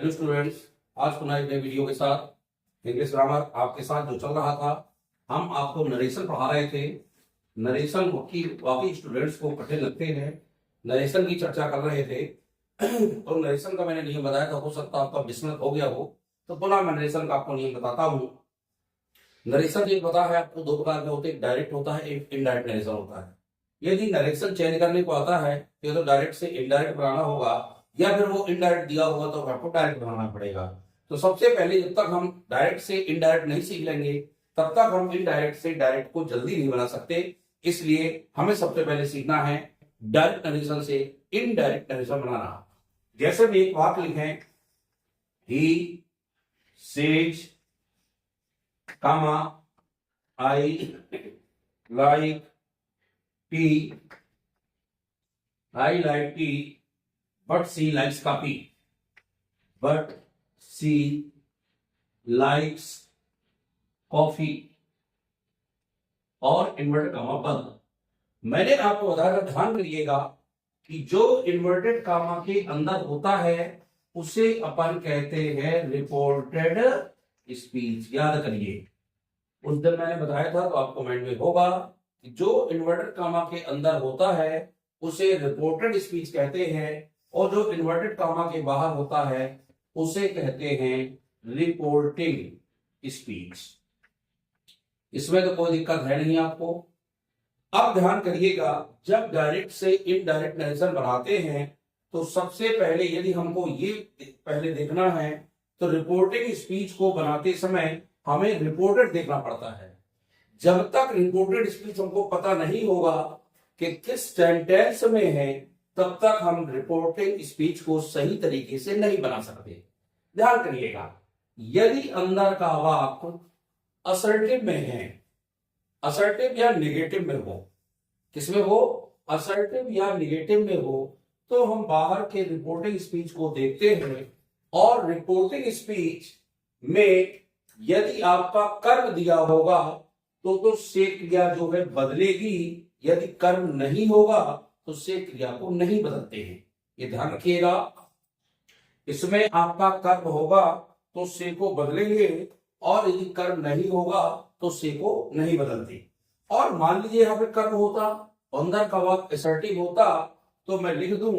Hello students, आज पुनः एक नए वीडियो के साथ इंग्लिश ग्रामर आपके साथ जो चल रहा था, हम आपको नरेशन पढ़ा रहे थे। नरेशन की बाकी स्टूडेंट्स को कठिन लगते हैं, नरेशन की चर्चा कर रहे थे। तो नरेशन का मैंने नियम बताया था, हो सकता है आपका विस्मृत हो गया हो, तो पुनः मैं नरेशन का आपको नियम बताता हूँ। नरेशन एक पता है आपको, दो प्रकार के होते हैं, एक डायरेक्ट होता है, एक इनडायरेक्ट नरेशन होता है। यदि नरेशन चेंज करने को आता है तो डायरेक्ट से इनडायरेक्ट बनाना होगा, या फिर वो इनडायरेक्ट दिया होगा तो आपको डायरेक्ट बनाना पड़ेगा। तो सबसे पहले जब तक हम डायरेक्ट से इनडायरेक्ट नहीं सीख लेंगे, तब तक हम इनडायरेक्ट से डायरेक्ट को जल्दी नहीं बना सकते। इसलिए हमें सबसे पहले सीखना है डायरेक्ट नरेशन से इनडायरेक्ट नरेशन बनाना। जैसे भी एक वाक्य लिखें, he says comma I like tea, I like tea but she likes coffee, but she likes coffee, और इन्वर्टेड कामा बंद। मैंने आपको बताया था, ध्यान करिएगा कि जो इन्वर्टेड कामा के अंदर होता है उसे अपन कहते हैं रिपोर्टेड स्पीच। याद करिए, उस दिन मैंने बताया था तो आपको माइंड में होगा कि जो इन्वर्टेड कामा के अंदर होता है उसे रिपोर्टेड स्पीच कहते हैं, और जो इन्वर्टेड कामा के बाहर होता है उसे कहते हैं रिपोर्टिंग स्पीच। इसमें तो कोई दिक्कत है नहीं आपको। अब ध्यान करिएगा, जब डायरेक्ट से इनडायरेक्ट नरेशन बनाते हैं तो सबसे पहले यदि हमको ये पहले देखना है तो रिपोर्टिंग स्पीच को बनाते समय हमें रिपोर्टेड देखना पड़ता है। जब तक रिपोर्टेड स्पीच हमको पता नहीं होगा कि किस सेंटेंस में है, तब तक हम रिपोर्टिंग स्पीच को सही तरीके से नहीं बना सकते। ध्यान करिएगा, यदि अंदर का वाक्य असर्टिव में है, असर्टिव या निगेटिव में हो, किसमें हो, असर्टिव या निगेटिव में हो, तो हम बाहर के रिपोर्टिंग स्पीच को देखते हैं, और रिपोर्टिंग स्पीच में यदि आपका कर्म दिया होगा तो से क्रिया जो है बदलेगी, यदि कर्म नहीं होगा तो से क्रिया को नहीं बदलते हैं। ये ध्यान रखिएगा, इसमें आपका कर्म होगा तो से को बदलेंगे, और यदि कर्म नहीं होगा तो से को नहीं बदलते। और मान लीजिए यहाँ पे कर्म होता, अंदर का वाक्य असर्टिव होता, तो मैं लिख दूं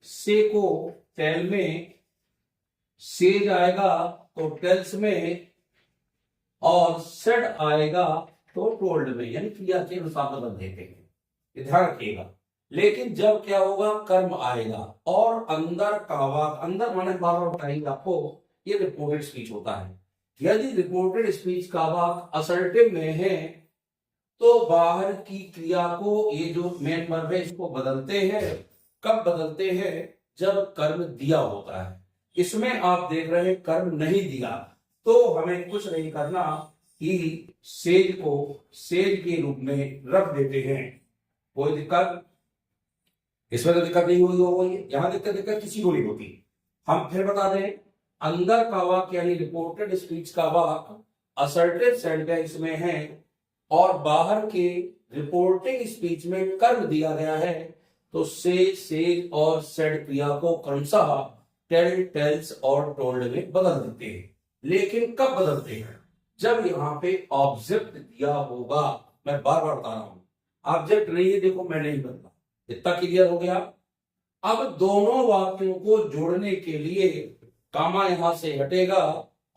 से को टेल में, सेज आएगा तो टेल्स में, और सेड आएगा तो टोल्ड में, यानी क्रिया के अनुसार बदल देते हैं। ध्यान रखिएगा। लेकिन जब क्या होगा, कर्म आएगा और अंदर का वाक्य, अंदर माने बार बार बताएंगे आपको, ये रिपोर्टेड स्पीच होता है। यदि रिपोर्टेड स्पीच का वाक्य असर्टिव में है तो बाहर की क्रिया को, ये जो मेन वर्ब है, इसको बदलते हैं। कब बदलते हैं, जब कर्म दिया होता है। इसमें आप देख रहे हैं कर्म नहीं दिया, तो हमें कुछ नहीं करना, ही सेज को सेज के रूप में रख देते हैं। कोई दिक्कत इसमें तो दिक्कत नहीं हुई होगी, यहां दिक्कत किसी को नहीं होती। हम फिर बता दें, अंदर का वाक्य यानी रिपोर्टेड स्पीच का वाक्य असर्टिव सेंटेंस में है, और बाहर के रिपोर्टिंग स्पीच में कर्म दिया गया है, तो से, सेज और सेड क्रिया को क्रमशः टेल, टेल्स और टोल्ड में बदल देते हैं। लेकिन कब बदलते हैं, जब यहाँ पे ऑब्जेक्ट दिया होगा। मैं बार बार बता रहा हूं, ऑब्जेक्ट नहीं है, देखो मैं नहीं बदला, इतना क्लियर हो गया। अब दोनों वाक्यों को जोड़ने के लिए कामा यहां से हटेगा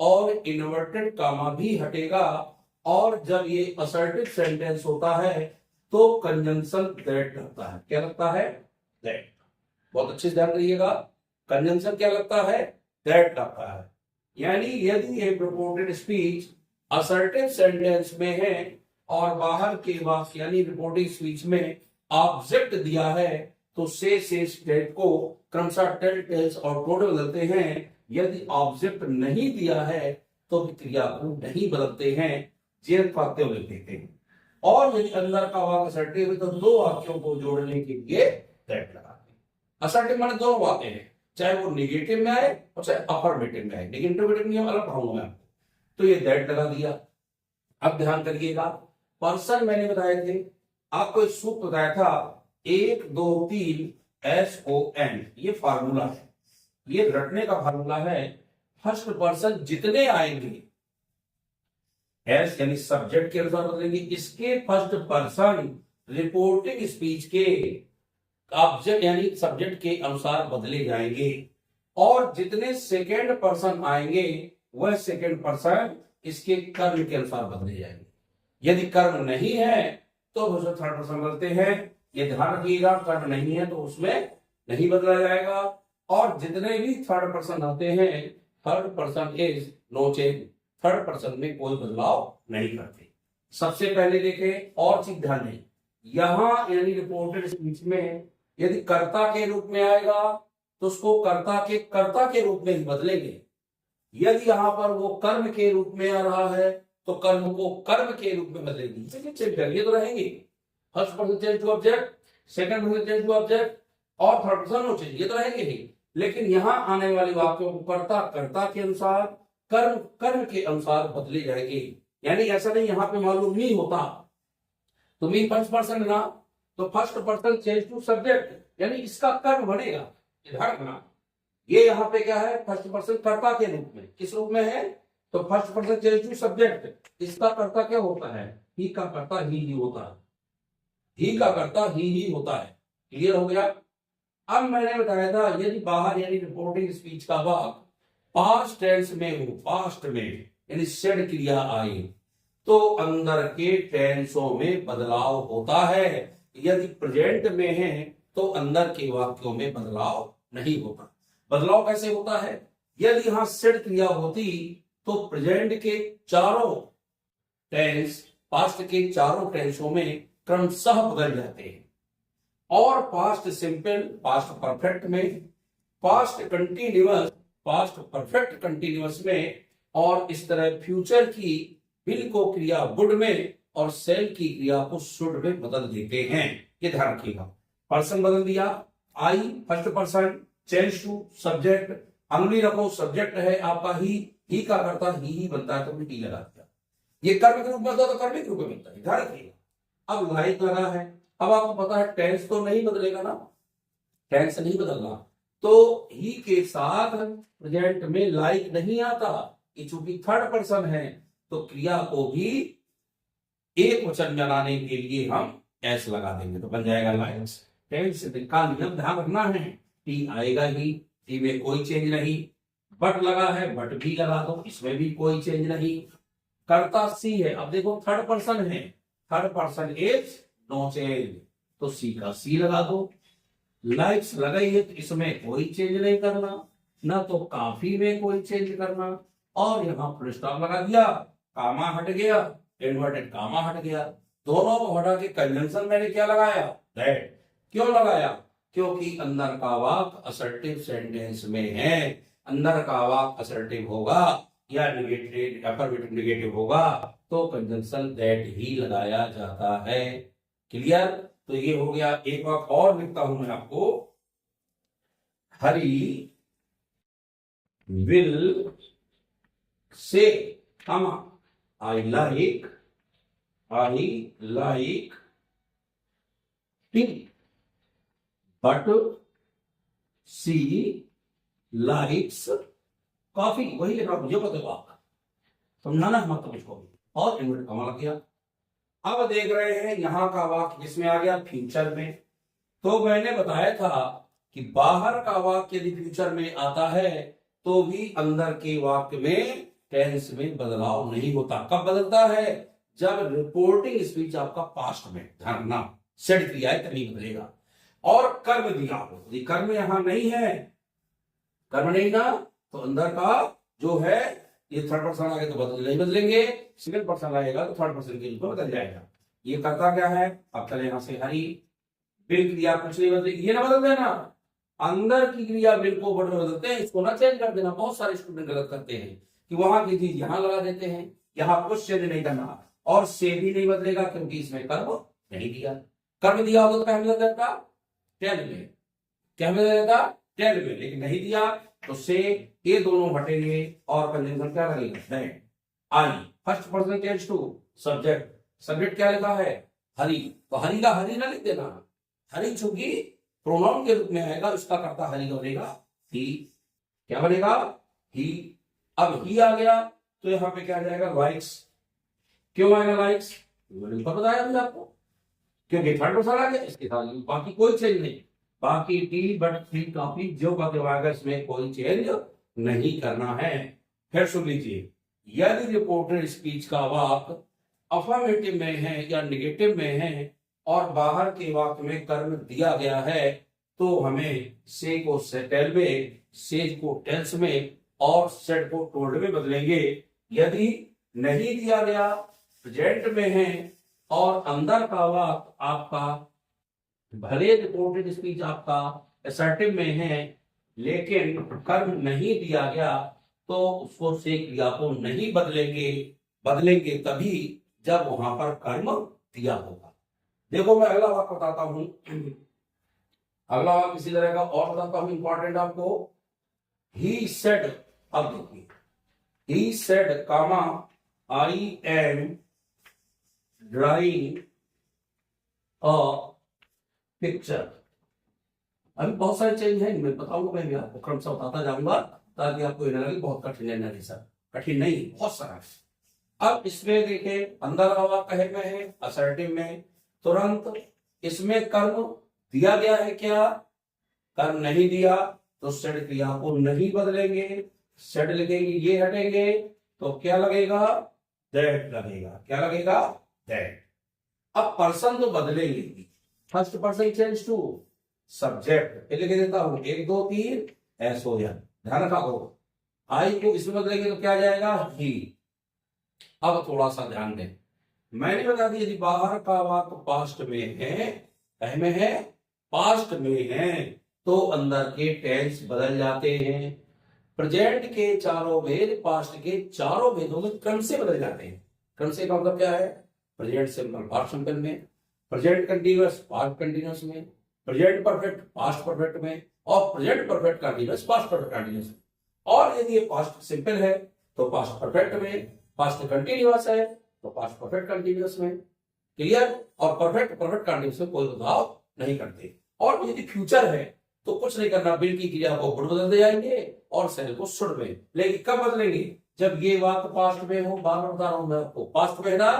और इन्वर्टेड कामा भी हटेगा, और जब ये असर्टिव सेंटेंस होता है तो कंजंक्शन दैट लगता है। क्या लगता है, दैट। बहुत अच्छे से ध्यान रखिएगा, कंजंक्शन क्या लगता है, दैट लगता है। यानी यदि एक रिपोर्टेड स्पीच असर्टिव सेंटेंस में है और बाहर के वाक्य यानी रिपोर्टिंग स्पीच में ऑब्जेक्ट दिया है, तो से टेल को क्रमशः टेल, टेल्स और टोल्ड बदलते हैं। यदि ऑब्जेक्ट नहीं दिया है तो क्रिया को नहीं बदलते हैं, जेल पाते हुए देते हैं। और यदि अंदर का वाक्य असर्टिव है तो दो वाक्यों को जोड़ने के लिए दैट लगाते हैं। असर्टिव माने दोनों वाक्य हैं, चाहे वो निगेटिव में आए और चाहे अफर्मेटिव में आए, लेकिन इंटरोगेटिव नियम अलग पढ़ाऊंगा मैं आपको। तो ये दैट लगा दिया। अब ध्यान करिएगा, पर्सन मैंने बताए थे आपको, एक सूत्र बताया था, 1 2 3 SON, ये फार्मूला है, ये रटने का फार्मूला है। फर्स्ट पर्सन जितने आएंगे एस यानी सब्जेक्ट के अनुसार बदलेंगे, इसके फर्स्ट पर्सन रिपोर्टिंग स्पीच के ऑब्जेक्ट यानी सब्जेक्ट के अनुसार बदले जाएंगे, और जितने सेकेंड पर्सन आएंगे वह सेकेंड पर्सन इसके कर्म के अनुसार बदले जाएंगे। यदि कर्म नहीं है तो उसमें थर्ड पर्सन बदलते हैं, ये ध्यान रखिएगा। कर्म नहीं है तो उसमें नहीं बदला जाएगा। और जितने भी थर्ड पर्सन आते हैं third person is no change, third person में कोई बदलाव नहीं करते। सबसे पहले देखें और चीज ध्यान दें, यहां यानी रिपोर्टेड स्पीच में यदि कर्ता के रूप में आएगा तो उसको कर्ता के रूप में ही बदलेंगे। यदि यहां पर वो कर्म के रूप में आ रहा है तो कर्म को कर्म के रूप में बदलेंगे। चेंज करिए तो रहेंगे, first person change to object, second person change to object और थर्ड पर्सन नो चेंज, ये तो रहेंगे ही। लेकिन यहां आने वाली वाक्यों को कर्ता के अनुसार, कर्म के अनुसार बदले जाएंगे। यानी ऐसा नहीं यहां पे मालूम नहीं होता तो मीन फर्स्ट पर्सन ना, तो first person change to subject यानी इसका कर्म बढ़ेगा। ध्यान रखना, ये यहाँ पे क्या है, फर्स्ट पर्सन कर्ता के रूप में। किस रूप में है, तो first person change to subject, इसका कर्ता क्या होता है, ही का कर्ता ही होता है, ही का कर्ता ही होता है। क्लियर हो गया। अब मैंने बताया था यदि बाहर यानी रिपोर्टिंग स्पीच का वाक्य पास्ट टेंस में हो, पास्ट में यानी सेड क्रिया आए तो अंदर के टेंसों में बदलाव होता है। यदि प्रेजेंट में है तो अंदर के वाक्यों में बदलाव नहीं होता। बदलाव कैसे होता है, यदि यहां सेड क्रिया होती तो प्रेजेंट के चारों टेंस पास्ट के चारों टेंसों में क्रमशः बदल जाते हैं, और पास्ट सिंपल, पास्ट परफेक्ट में, past continuous, past perfect continuous में, और इस तरह फ्यूचर की विल को क्रिया वुड में और सेल की क्रिया को शुड में बदल देते हैं। ये ध्यान रखिएगा। पर्सन बदल दिया, I first person change to subject, अंगुली रखो सब्जेक्ट है आपका ही का करता ही बनता है तो ही लगा दिया। ये कर्म के रूप में तो कर्म के रूप में बनता है, ध्यान रखिएगा। अब लाइक लगा है, अब आपको पता है टेंस तो नहीं बदलेगा ना, टेंस नहीं बदलना, तो ही के साथ प्रेजेंट में लाइक नहीं आता। ये चूंकि थर्ड पर्सन है तो क्रिया को भी एक वचन बनाने के लिए हम एस लगा देंगे तो बन जाएगा लाइक्स। टेंस का नियम ध्यान रखना है, टी आएगा ही, टी में कोई चेंज नहीं। बट लगा है, बट भी लगा दो, इसमें भी कोई चेंज नहीं। कर्ता सी है, अब देखो थर्ड पर्सन है, third person is no change तो सी का सी लगा दो। लाइक्स लगाई है तो इसमें कोई चेंज नहीं करना, ना तो काफी में कोई चेंज करना, और यहां फुल स्टॉप लगा दिया, कामा हट गया, इन्वर्टेड कामा हट गया, दोनों को हटा के कंजंक्शन मैंने क्या लगाया, दैट। क्यों लगाया, क्योंकि अंदर का वाक्य असर्टिव सेंटेंस में है। अंदर का वाक्य असर्टिव होगा या नेगेटिव अफर्मेटिव नेगेटिव होगा तो कंजंक्शन दैट ही लगाया जाता है। क्लियर। तो ये हो गया। एक वाक्य और लिखता हूं मैं आपको, Hari will say I like tea but she likes coffee. वही लिखा मुझे पता आपका, समझाना है मतलब इसको, और इन्वर्ट कमा लग गया। अब देख रहे हैं यहां का वाक्य जिसमें आ गया फ्यूचर में। तो मैंने बताया था कि बाहर का वाक्य यदि फ्यूचर में आता है तो भी अंदर के वाक्य में टेंस में बदलाव नहीं होता। कब बदलता है, जब रिपोर्टिंग स्पीच आपका पास्ट में, ध्यान रखना, सेड क्रिया है तभी बदलेगा। और कर्म दिया हो, यदि कर्म यहां नहीं है, कर्म नहीं ना, तो अंदर का जो है ये थर्ड पर्सन आगे तो बदल नहीं बदलेंगे, सेकंड पर्सन आएगा तो थर्ड पर्सन के रूप में बदल जाएगा। ये करता क्या है, अब चले यहां से हरी बिल क्रिया कुछ नहीं बदलेगी, ये ना बदल देना, अंदर की क्रिया बिल को वर्ड में बदलते हैं, इसको ना चेंज कर देना। बहुत सारे स्टूडेंट गलत करते हैं कि वहां की चीज यहां लगा देते हैं, यहां कुछ चेंज नहीं करना, और से भी नहीं बदलेगा क्योंकि इसमें कर्म नहीं दिया। कर्म दिया होगा तो क्या बदल देता, टेल में, क्या बदल देता, टेल में, लेकिन नहीं दिया तो से, ये दोनों हटेंगे और कंजंक्शन क्या लगेगा, that. I first person change to subject, subject क्या लिखा है, हरी, तो हरी का हरी ना लिख देना, हरी चूंकि प्रोनाउन के रूप में आएगा, उसका कर्ता हरी बनेगा ही, क्या बनेगा, ही। अब ही आ गया तो यहाँ पे क्या आ जाएगा, लाइक्स। क्यों आएगा लाइक्स, मैंने ऊपर बताया अभी आपको, क्योंकि थर्ड पर्सन आ गया, इसके साथ बाकी कोई चेंज नहीं। बाकी टी बट थ्री कॉपी जो का आएगा, इसमें कोई चेंज नहीं करना है। फिर सुन लीजिए, यदि रिपोर्टेड स्पीच का वाक्य अफर्मेटिव में है या निगेटिव में है और बाहर के वाक्य में कर्म दिया गया है, तो हमें से को सेटेल में, सेज को टेल्स में और सेड को टोल्ड में बदलेंगे। यदि नहीं दिया गया, प्रेजेंट में है और अंदर का वाक्य आपका भले रिपोर्टेड स्पीच आपका असर्टिव में है लेकिन कर्म नहीं दिया गया, तो उसको से क्रिया को नहीं बदलेंगे। बदलेंगे तभी जब वहां पर कर्म दिया होगा। देखो मैं अगला वाक्य बताता हूं, अगला वाक्य इसी तरह का और बताता हूं, इंपॉर्टेंट आपको। ही सेड, अब देखिए, he said comma I am drawing a picture. अभी बहुत सारे चेंज है, मैं बताऊंगा, मैं भी आपको क्रम से बताता जाऊंगा ताकि आपको ये ना लगे बहुत कठिन है। नहीं सर, कठिन नहीं, बहुत सारा है। अब इसमें देखिए, अंदर का वाक्य कहे में है, असर्टिव में, तुरंत इसमें कर्म दिया गया है क्या, कर्म नहीं दिया तो सेड क्रिया को नहीं बदलेंगे। सेड लिखेंगे, ये हटेंगे तो क्या लगेगा, दैट लगेगा। क्या लगेगा, दैट। अब पर्सन तो बदलेंगे, first person change to subject, लिख देता हूं 1 2 3 एस हो गया। ध्यान रखा हो, आई को इसमें बदलेंगे तो क्या आ जाएगा, ही। अब थोड़ा सा ध्यान दें, मैंने बता दिया यदि बाहर का वाक्य पास्ट में है, में है, पास्ट में है, तो अंदर के टेंस बदल जाते हैं। प्रेजेंट के चारों भेद पास्ट के चारों भेदों में क्रम से बदल जाते हैं। क्रम से का मतलब क्या है, प्रेजेंट सिंपल पास्ट सिंपल में, प्रेजेंट कंटीन्यूअस पास्ट कंटीन्यूअस में, प्रेजेंट परफेक्ट पास्ट परफेक्ट में और present perfect continuous past perfect continuous में। और यदि ये पास्ट सिंपल है तो पास्ट परफेक्ट में, पास्ट कंटीन्यूअस है तो पास्ट परफेक्ट कंटीन्यूअस में। क्लियर। और परफेक्ट परफेक्ट कंटीन्यूअस में कोई बदलाव नहीं करते। और यदि फ्यूचर है तो कुछ नहीं करना, बिल की क्रिया को गुड बदल दे जाएंगे और सेल को शुड में। लेकिन कब बदलेंगे, जब ये बात पास्ट में हो। बार बार बता रहा हूं मैं आपको, पास्ट में है ना,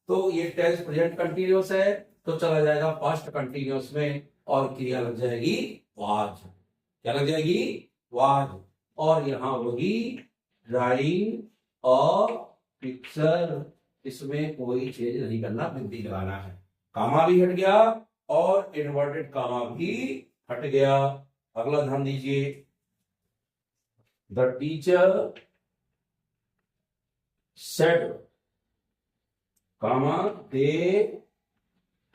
तो ये टेंस प्रेजेंट कंटीन्यूअस है तो चला जाएगा पास्ट कंटीन्यूअस में और क्रिया लग जाएगी वाज। क्या लग जाएगी, वाज। और यहां वही ड्राइंग और पिक्चर, इसमें कोई चेंज नहीं करना, बिंदी लगाना है। कामा भी हट गया और इन्वर्टेड कामा भी हट गया। अगला ध्यान दीजिए, the teacher said comma they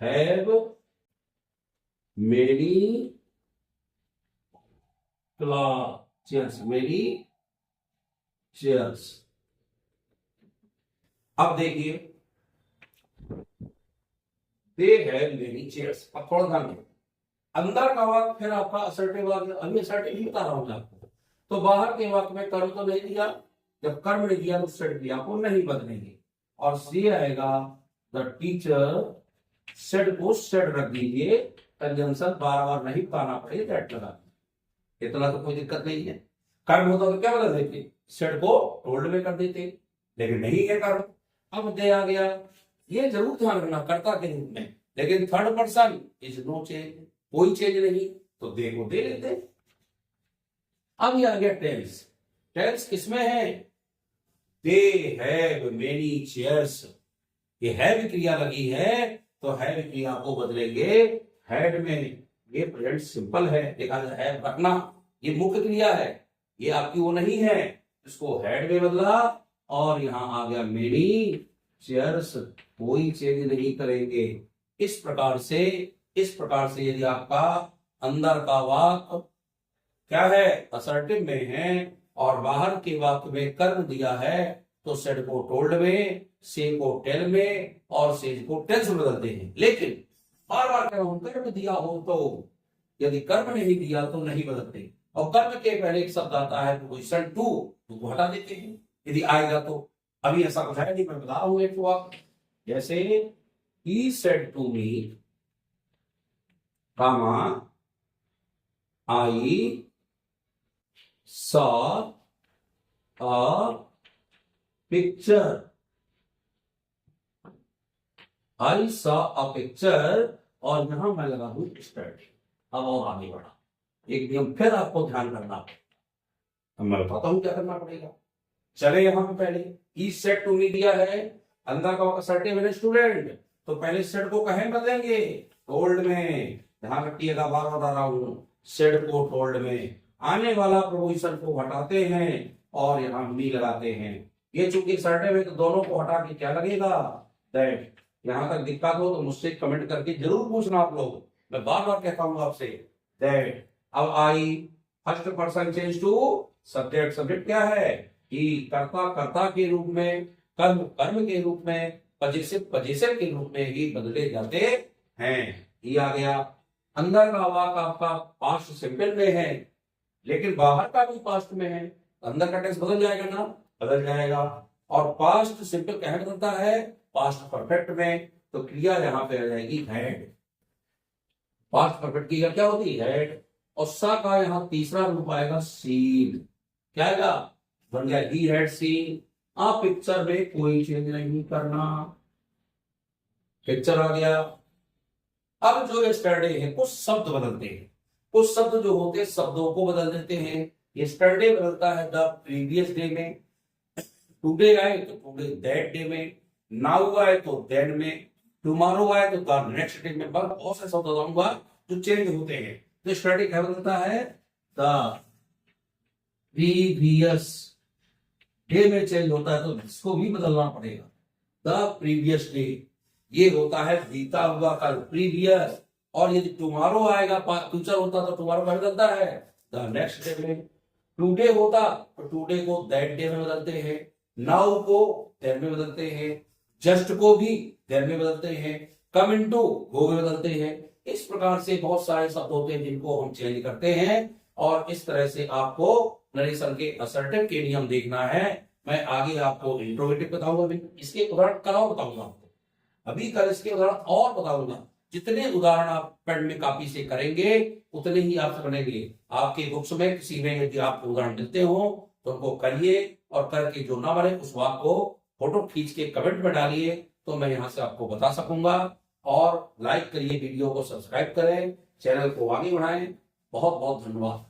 have many chairs, many chairs. अब देखिए, दे हैव मेनी चेयर्स। अब थोड़ा ध्यान दें, अंदर का वाक्य फिर आपका असर्टिव वाक्य, अभी असर्टिव ही बता रहा हूं आपको। तो बाहर के वाक्य में कर्म तो नहीं दिया, जब कर्म नहीं दिया तो सेड क्रिया को नहीं बदलेंगे और सी आएगा द टीचर सेड को सेड रख दीजिए, कंजंक्शन बार बार नहीं बताना पड़ेगा, दैट लगा, इतना तो कोई दिक्कत नहीं है। कर्म होता तो क्या बदल देते, सेड को टोल्ड में कर देते, लेकिन नहीं है कर्म। अब दे आ गया, ये जरूर ध्यान रखना कर्ता के रूप में, लेकिन third person is no change, कोई चेंज नहीं, तो दे को दे लेते। अब ये आ गया टेल्स। टेल्स किसमें है, दे हैव मेनी चेयर्स। ये हैव क्रिया लगी है तो हैव क्रिया को बदलेंगे हैड में। ये प्रेजेंट सिंपल है, देखा जाए हैव रखना, ये मुख्य क्रिया है, ये आपकी वो नहीं है, इसको हैड में बदला और यहां आ गया मेनी चेयर्स, कोई चेंज नहीं करेंगे। इस प्रकार से यदि आपका अंदर का वाक्य क्या है, असर्टिव में है और बाहर के वाक्य में कर्म दिया है, तो सेड को टोल्ड में, से को टेल में और सेज को टेल्स में बदलते हैं। लेकिन बार बार कर्म दिया हो तो, यदि कर्म नहीं दिया तो नहीं बदलते। और कर्म के पहले एक शब्द आता है पोजीशन टू, तो हटा देते हैं यदि आएगा तो। अभी ऐसा कुछ है नहीं, मैं बता रहा हूं एक वाक्य, जैसे he said to me comma I saw a picture, I saw a picture, और यहां मैं लगा दूं स्टडी। अब और आगे बढ़ा, एक नियम फिर आपको ध्यान करना है, मैं बताता हूं क्या करना पड़ेगा। चले यहां पे पहले इस सेट टू दिया है, अंदर का सेट है मेरे स्टूडेंट, तो पहले सेट को कहें बदलेंगे टोल्ड में, ध्यान रखिएगा, बार बता रहा हूं, सेट को टोल्ड में, आने वाला प्रोपोजिशन को हटाते हैं और यहाँ मी लगाते हैं। ये चूंकि सर्टे में, तो दोनों को हटा के क्या लगेगा, दैट। यहां तक दिक्कत हो तो मुझसे कमेंट करके जरूर पूछना आप लोग, मैं बार बार कहता हूं आपसे, दैट। अब I first person change to subject, subject क्या है, ही, कर्ता कर्ता के रूप में, कर्म कर्म के रूप में, पजेसिव पजेसिव के रूप में ही बदले जाते हैं। ये आ गया। अंदर का वाक आपका पास्ट सिंपल में है, लेकिन बाहर का भी पास्ट में है, अंदर का टेंस बदल जाएगा ना, बदल जाएगा। और पास्ट सिंपल कह बदलता है पास्ट परफेक्ट में, तो क्रिया यहां पे आ जाएगी हैड। पास्ट परफेक्ट की क्या होती है, हैड। और सा का यहां तीसरा रूप आएगा सीन, क्या आएगा, बन गया ही हैड सीन। आप पिक्चर में कोई चेंज नहीं करना, पिक्चर आ गया। अब जो यस्टरडे है, कुछ शब्द बदलते हैं, कुछ शब्द जो होते हैं शब्दों को बदल देते हैं। यस्टरडे बदलता है द प्रीवियस डे में, टुडे आए तो टुडे दैट डे में, नाउ आए तो देन में, टुमारो आए तो द नेक्स्ट डे में। बहुत से शब्द बताऊंगा जो चेंज होते हैं। तो यस्टरडे क्या बदलता है, द प्रीवियस डे में चेंज होता है, तो इसको भी बदलना पड़ेगा, द प्रीवियस डे। ये होता है बीता हुआ कल, प्रीवियस। और यदि टुमारो आएगा, फ्यूचर होता तो टुमारो क्या बदलता है, द नेक्स्ट डे में। टुडे होता तो टुडे को दैट डे में बदलते हैं, नाउ को देर में बदलते हैं, जस्ट को भी देर में बदलते हैं, कम इनटू गो में बदलते हैं। इस प्रकार से बहुत सारे शब्द होते हैं जिनको हम चेंज करते हैं, और इस तरह से आपको नरेशन के असर्टिव के नियम देखना है। मैं आगे आपको इंट्रोगेटिव बताऊंगा, इसके उदाहरण कराओ बताऊंगा आपको, अभी कल इसके उदाहरण और बताऊंगा। जितने उदाहरण आप पेन में कॉपी से करेंगे उतने ही आपसे बनेंगे। आपके बुक्स में किसी में यदि आपको उदाहरण देते हो तो उनको करिए, और करके जो ना बने उस बात को फोटो खींच के कमेंट में डालिए, तो मैं यहां से आपको बता सकूंगा। और लाइक करिए, वीडियो को सब्सक्राइब करें, चैनल को आगे बढ़ाएं। बहुत बहुत धन्यवाद।